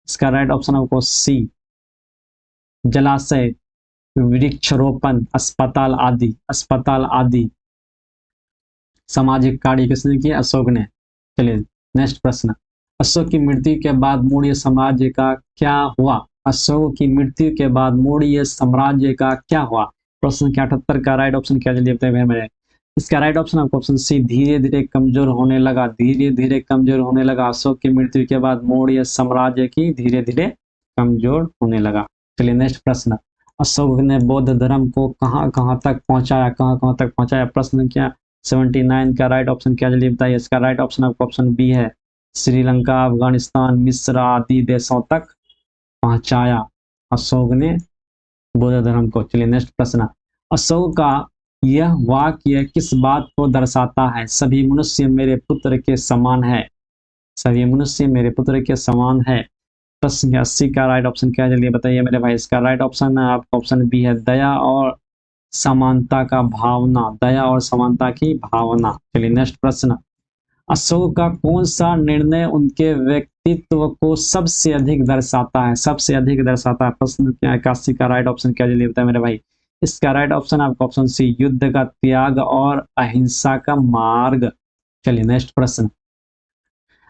इसका राइट ऑप्शन आपको सी, जलाशय, वृक्षारोपण, अस्पताल आदि सामाजिक कार्य किसने किए? अशोक ने। चलिए नेक्स्ट प्रश्न, अशोक की मृत्यु के बाद मौर्य साम्राज्य का क्या हुआ? अशोक की मृत्यु के बाद मौर्य साम्राज्य का क्या हुआ? प्रश्न के 78 का राइट ऑप्शन क्या? जल्दी बताइए मेरे। इसका राइट ऑप्शन आपको ऑप्शन सी, धीरे धीरे कमजोर होने लगा। धीरे धीरे कमजोर होने लगा। अशोक की मृत्यु के बाद मौर्य साम्राज्य की धीरे धीरे कमजोर होने लगा। चलिए नेक्स्ट प्रश्न, अशोक ने बौद्ध धर्म को कहाँ कहाँ तक पहुंचाया? प्रश्न क्या 79 का राइट ऑप्शन क्या? जल्दी बताइए। इसका राइट ऑप्शन आपका ऑप्शन बी है, श्रीलंका, अफगानिस्तान, मिस्र आदि देशों तक पहुंचाया अशोक ने बौद्ध धर्म को। चलिए नेक्स्ट प्रश्न, अशोक का यह वाक्य किस बात को दर्शाता है? सभी मनुष्य मेरे पुत्र के समान है। सभी मनुष्य मेरे पुत्र के समान है। प्रश्न 80 का राइट ऑप्शन क्या है? जल्दी बताइए मेरे भाई। इसका राइट ऑप्शन है आपका ऑप्शन बी है, दया और समानता का भावना। दया और समानता की भावना। चलिए नेक्स्ट प्रश्न, अशोक का कौन सा निर्णय उनके व्यक्तित्व को सबसे अधिक दर्शाता है? सबसे अधिक दर्शाता है। प्रश्न 81 का राइट ऑप्शन क्या? जल्दी बताइए मेरे भाई। इसका राइट ऑप्शन आपका ऑप्शन सी, युद्ध का त्याग और अहिंसा का मार्ग। चलिए नेक्स्ट प्रश्न,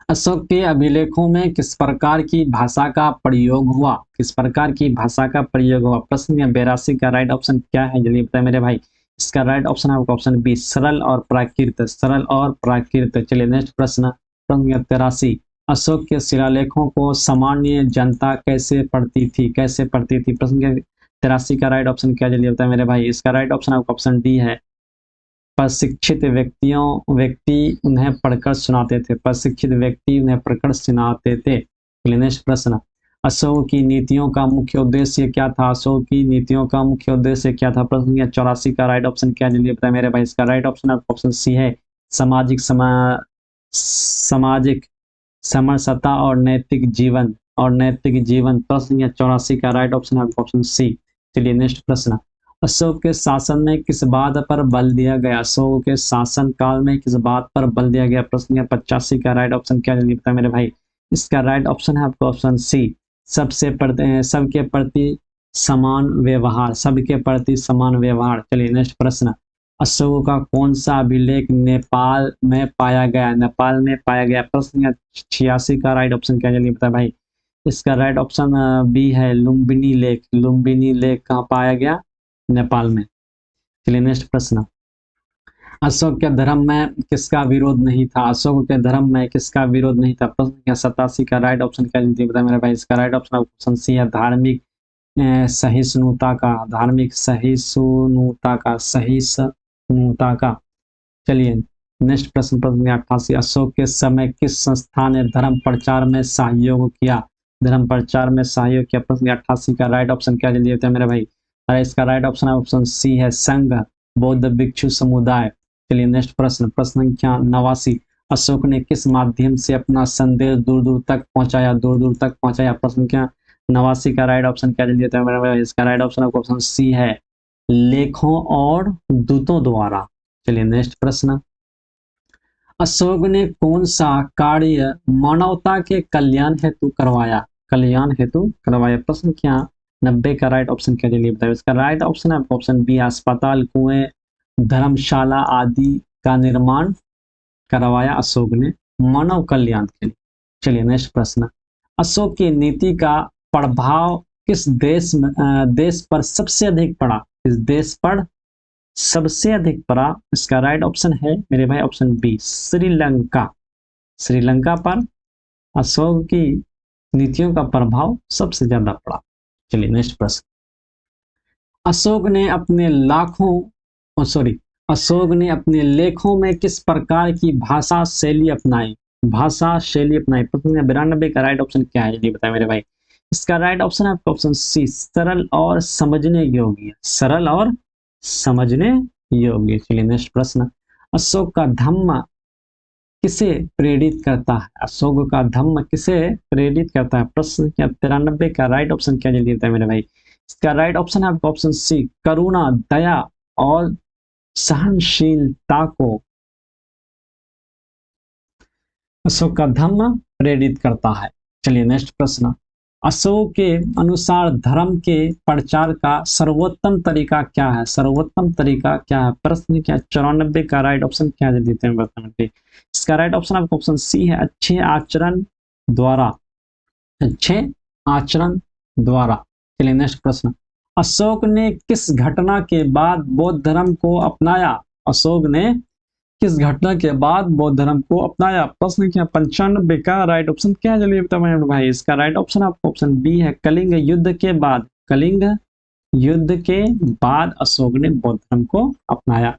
अशोक के अभिलेखों में किस प्रकार की भाषा का प्रयोग हुआ? किस प्रकार की भाषा का प्रयोग हुआ? प्रश्न 82 का राइट ऑप्शन क्या है? जल्दी बताइए मेरे भाई। इसका राइट ऑप्शन है ऑप्शन बी, सरल और प्राकृत। सरल और प्राकृत। चलिए नेक्स्ट प्रश्न, प्रश्न 83, अशोक के शिलालेखों को सामान्य जनता कैसे पढ़ती थी? कैसे पढ़ती थी? प्रश्न 83 का राइट ऑप्शन क्या? जल्दी बताइए मेरे भाई। इसका राइट ऑप्शन आपका ऑप्शन डी है, प्रशिक्षित व्यक्ति उन्हें पढ़कर सुनाते थे। प्रशिक्षित व्यक्ति उन्हें पढ़कर सुनाते थे। नेक्स्ट प्रश्न, अशोक की नीतियों का मुख्य उद्देश्य क्या था? अशोक की नीतियों का मुख्य उद्देश्य क्या था? प्रश्न 84 का राइट ऑप्शन क्या? जल्दी बताएं मेरे भाई। इसका राइट ऑप्शन ऑप्शन सी है, सामाजिक समरसता और नैतिक जीवन। प्रश्न 84 का राइट ऑप्शन है ऑप्शन सी। चलिए नेक्स्ट प्रश्न, अशोक के शासन में किस बात पर बल दिया गया? अशोक के शासन काल में किस बात पर बल दिया गया? प्रश्न 85 का राइट ऑप्शन क्या जल्दी बताएं मेरे भाई। इसका राइट ऑप्शन है आपका ऑप्शन सी, सबके प्रति समान व्यवहार, सबके प्रति समान व्यवहार। चलिए नेक्स्ट प्रश्न, अशोक का कौन सा अभिलेख नेपाल में पाया गया? नेपाल में पाया गया। प्रश्न 86 का राइट ऑप्शन क्या जल्दी बताएं भाई। इसका राइट ऑप्शन बी है लुम्बिनी लेक। लुम्बिनी लेक कहाँ पाया गया? नेपाल में। चलिए नेक्स्ट प्रश्न, अशोक के धर्म में किसका विरोध नहीं था? अशोक के धर्म में किसका विरोध नहीं था? प्रश्न 87 का राइट ऑप्शन क्या जल्दी बताएं मेरे भाई। इसका राइट ऑप्शन ऑप्शन सी है धार्मिक सहिष्णुता का, धार्मिक सहिष्णुता का। चलिए नेक्स्ट प्रश्न, प्रश्न 88, अशोक के समय किस संस्था ने धर्म प्रचार में सहयोग किया? धर्म प्रचार में सहयोग किया। प्रश्न 88 का राइट ऑप्शन क्या जल्दी बताएं मेरे भाई। अरे इसका राइट ऑप्शन है ऑप्शन सी है संघ बौद्ध भिक्षु समुदाय। चलिए नेक्स्ट प्रश्न, प्रश्न संख्या 89, अशोक ने किस माध्यम से अपना संदेश दूर दूर तक पहुंचाया? दूर दूर तक पहुंचाया। प्रश्न संख्या 89 का राइट ऑप्शन क्या जल्दी बताएं मेरे भाई। इसका राइट ऑप्शन ऑप्शन सी है लेखों और दूतों द्वारा। चलिए नेक्स्ट प्रश्न, अशोक ने कौन सा कार्य मानवता के कल्याण हेतु करवाया? कल्याण हेतु करवाया। प्रश्न क्या 90 का राइट ऑप्शन क्या जल्दी बताइए। इसका राइट ऑप्शन है ऑप्शन बी, अस्पताल कुएं धर्मशाला आदि का निर्माण करवाया अशोक ने मानव कल्याण के लिए। चलिए नेक्स्ट प्रश्न, अशोक की नीति का प्रभाव किस देश पर सबसे अधिक पड़ा? किस देश पर सबसे अधिक पड़ा? इसका राइट ऑप्शन है मेरे भाई ऑप्शन बी, श्रीलंका। श्रीलंका पर अशोक की नीतियों का प्रभाव सबसे ज्यादा पड़ा। चलिए नेक्स्ट प्रश्न, अशोक ने अपने अशोक ने अपने लेखों में किस प्रकार की भाषा शैली अपनाई? भाषा शैली अपनाई। प्रश्न 92 का राइट ऑप्शन क्या है ये बताएं मेरे भाई। इसका राइट ऑप्शन है आपका ऑप्शन सी, सरल और समझने योग्य। सरल और समझने योग्य। चलिए नेक्स्ट प्रश्न, अशोक का धम्म किसे प्रेरित करता है? अशोक का धम्म किसे प्रेरित करता है? प्रश्न 93 का राइट ऑप्शन क्या जल्दी देता है मेरे भाई। इसका राइट ऑप्शन है आपका ऑप्शन सी, करुणा, दया और सहनशीलता को अशोक का धम्म प्रेरित करता है। चलिए नेक्स्ट प्रश्न, अशोक के अनुसार धर्म के प्रचार का सर्वोत्तम तरीका क्या है? सर्वोत्तम तरीका क्या है? प्रश्न क्या 94 का राइट ऑप्शन क्या देते हैं वर्तमान पे। इसका राइट ऑप्शन आपको ऑप्शन सी है, अच्छे आचरण द्वारा। अच्छे आचरण द्वारा। चलिए नेक्स्ट प्रश्न, अशोक ने किस घटना के बाद बौद्ध धर्म को अपनाया? अशोक ने किस घटना के बाद बौद्ध धर्म को अपनाया? प्रश्न क्या 95 का राइट ऑप्शन क्या है जल्दी बताएं भाई। इसका राइट ऑप्शन आपको ऑप्शन बी है, कलिंग युद्ध के बाद। कलिंग युद्ध के बाद अशोक ने बौद्ध धर्म को अपनाया।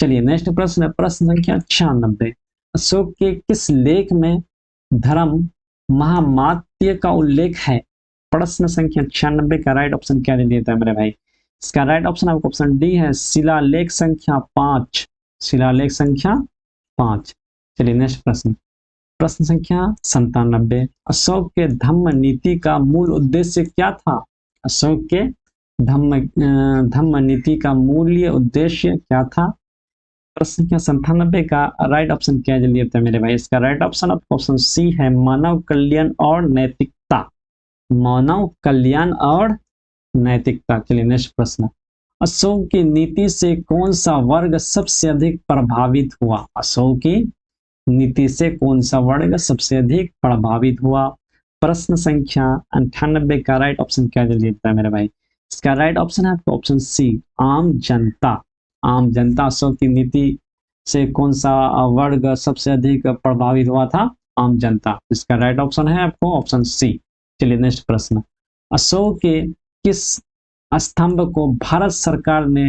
चलिए नेक्स्ट प्रश्न है प्रश्न संख्या 96, अशोक के किस लेख में धर्म महामात्य का उल्लेख है? प्रश्न संख्या 96 का राइट ऑप्शन क्या दे देता है मेरे भाई। इसका राइट ऑप्शन आपको ऑप्शन डी है, शिलालेख संख्या 5। शिलालेख संख्या 5। चलिए नेक्स्ट प्रश्न, प्रश्न संख्या 97, अशोक के धम्म नीति का मूल उद्देश्य क्या था? अशोक के धम्म नीति का मूल्य उद्देश्य क्या था? प्रश्न संख्या 97 का राइट ऑप्शन क्या जल्दी बताए मेरे भाई। इसका राइट ऑप्शन ऑप्शन सी है, मानव कल्याण और नैतिकता। मानव कल्याण और नैतिकता। चलिए नेक्स्ट प्रश्न, अशोक की नीति से कौन सा वर्ग सबसे अधिक प्रभावित हुआ? अशोक की नीति से कौन सा वर्ग सबसे अधिक प्रभावित हुआ? प्रश्न संख्या 98 का राइट ऑप्शन क्या जल्दी देता है मेरे भाई। इसका राइट ऑप्शन है आपका ऑप्शन सी, आम जनता। आम जनता। अशोक की नीति से कौन सा वर्ग सबसे अधिक प्रभावित हुआ था? आम जनता। इसका राइट ऑप्शन है आपको ऑप्शन सी। चलिए नेक्स्ट प्रश्न, अशोक के किस स्तंभ को भारत सरकार ने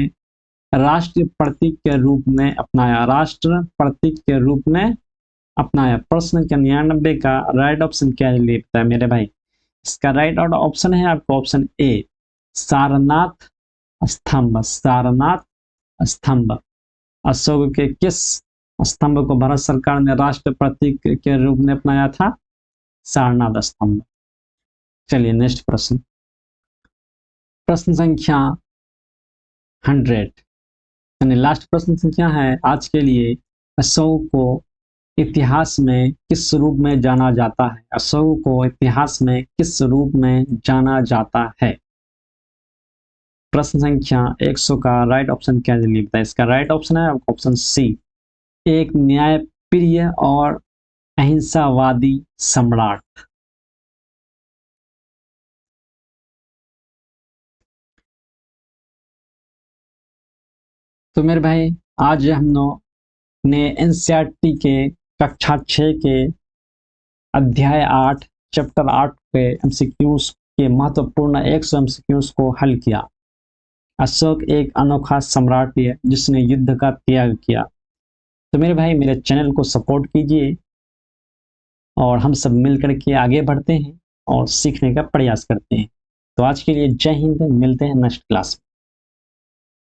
राष्ट्रीय प्रतीक के रूप में अपनाया? राष्ट्र प्रतीक के रूप में अपनाया। प्रश्न के 99 का राइट ऑप्शन क्या लिखता है मेरे भाई। इसका राइट ऑप्शन है आपको ऑप्शन ए, सारनाथ स्तंभ। सारनाथ स्तंभ। अशोक के किस स्तंभ को भारत सरकार ने राष्ट्र प्रतीक के रूप में अपनाया था? सारनाथ स्तंभ। चलिए नेक्स्ट प्रश्न, प्रश्न संख्या 100। यानी लास्ट प्रश्न संख्या है आज के लिए, अशोक को इतिहास में किस रूप में जाना जाता है? अशोक को इतिहास में किस रूप में जाना जाता है? प्रश्न संख्या 100 का राइट ऑप्शन क्या जल्दी बताए? इसका राइट ऑप्शन है ऑप्शन सी, एक न्यायप्रिय और अहिंसावादी सम्राट। तो मेरे भाई, आज हम लोग ने एनसीईआरटी के कक्षा 6 के अध्याय 8 चैप्टर 8 के एमसीक्यूज के महत्वपूर्ण 100 एमसीक्यूज को हल किया। अशोक एक अनोखा सम्राट है जिसने युद्ध का त्याग किया। तो मेरे भाई, मेरे चैनल को सपोर्ट कीजिए और हम सब मिलकर के आगे बढ़ते हैं और सीखने का प्रयास करते हैं। तो आज के लिए जय हिंद, मिलते हैं नेक्स्ट क्लास में।